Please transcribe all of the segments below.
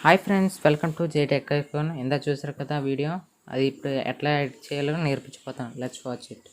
Hi friends, welcome to JAITECHICON. ఇందా చూసారు కదా వీడియో, అది ఇప్పుడు ఎట్లా ఎడిట్ చేయాలో నేర్పించిపోతాను. Let's watch it.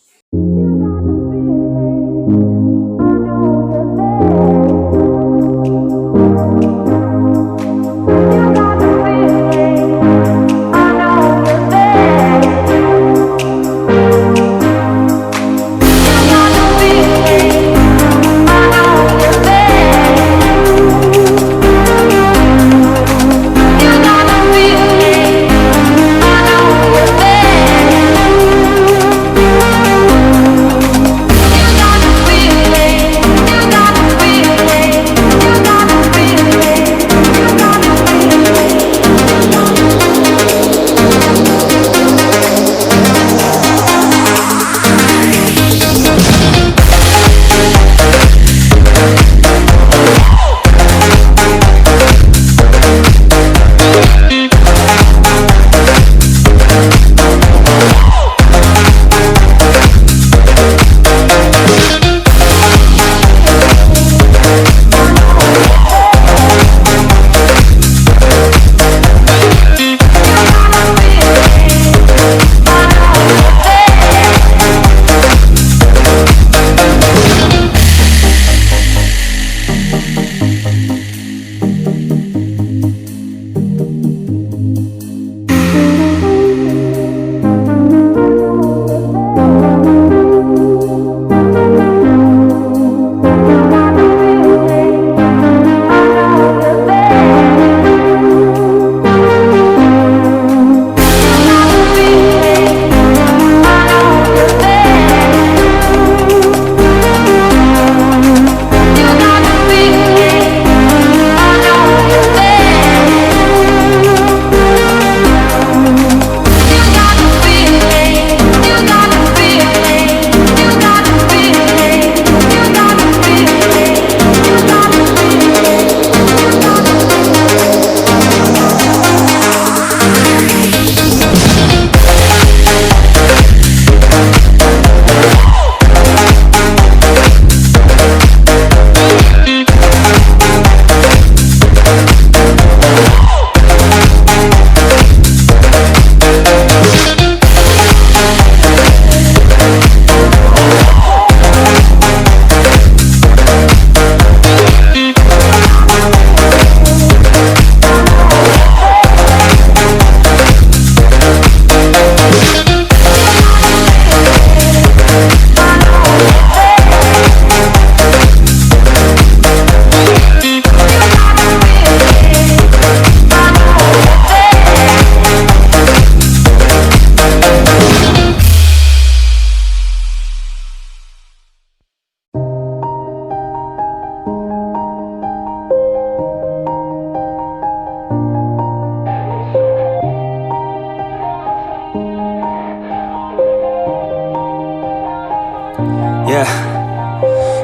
Yeah,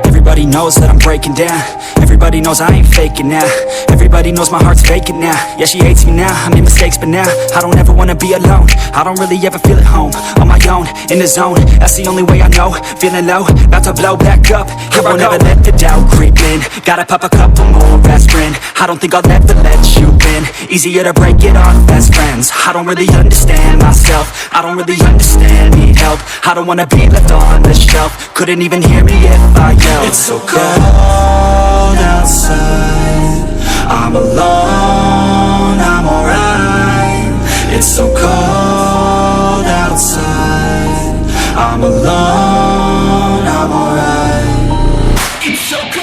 everybody knows that I'm breaking down. Everybody knows I ain't faking now. Everybody knows my heart's vacant now. Yeah, she hates me now, I made mistakes but now I don't ever wanna be alone. I don't really ever feel at home. On my own, in the zone, that's the only way I know. Feeling low, about to blow back up. Here I won't ever let the doubt creep in. Gotta pop a couple more aspirin. I don't think I'll ever let you in. Easier to break it off best friends. I don't really understand myself. I don't really understand, need help. I don't wanna be left on the shelf. Couldn't even hear me if I yelled. It's so cold outside, I'm alone, I'm alright. It's so cold outside, I'm alone, I'm alright. It's so cold.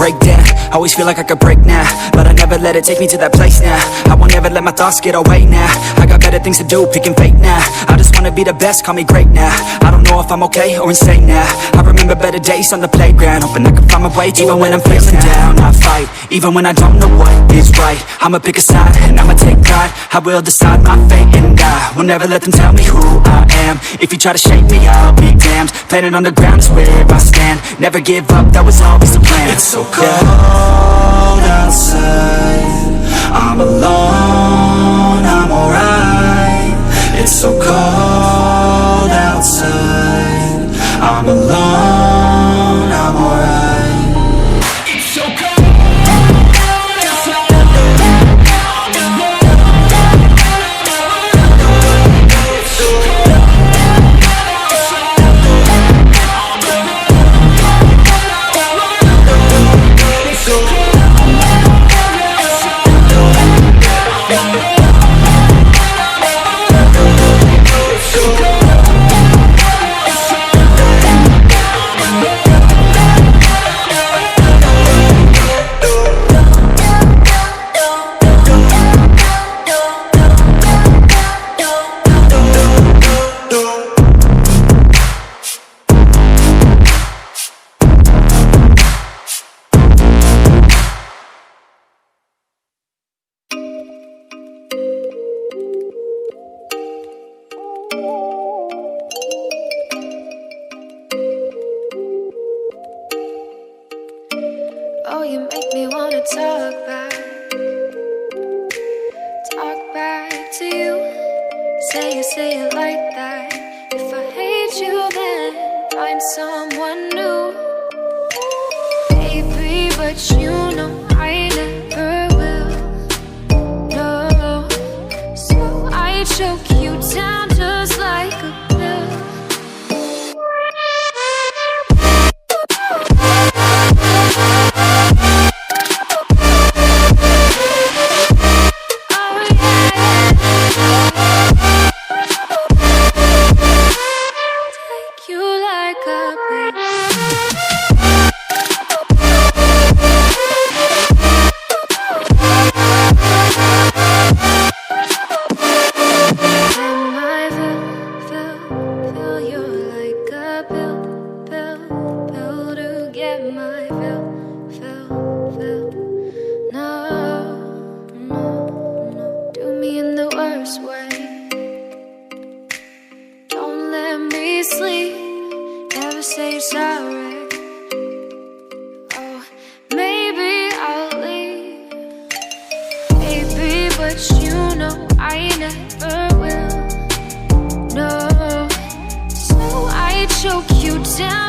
Break down, always feel like I could break now, but I never never let it take me to that place now. I won't ever let my thoughts get away now. I got better things to do, picking fate now. I just wanna be the best, call me great now. I don't know if I'm okay or insane now. I remember better days on the playground, hoping I can find my way. Even when I'm feeling down, I fight. Even when I don't know what is right, I'ma pick a side and I'ma take pride. I will decide my fate and I will never let them tell me who I am. If you try to shake me, I'll be damned. Planet on the ground is where I stand. Never give up, that was always the plan. It's so cold outside, I'm alone, I'm alright. It's so cold outside, I'm alone, I'm alright. It's so cold. Oh, you make me wanna talk back to you. Say it like that. If I hate you, then find someone new. Baby, but you know I never will. No, so I choke you down just like a pill. Sleep, never say you're sorry. Oh, maybe I'll leave, baby, but you know I never will. No, so I choke you down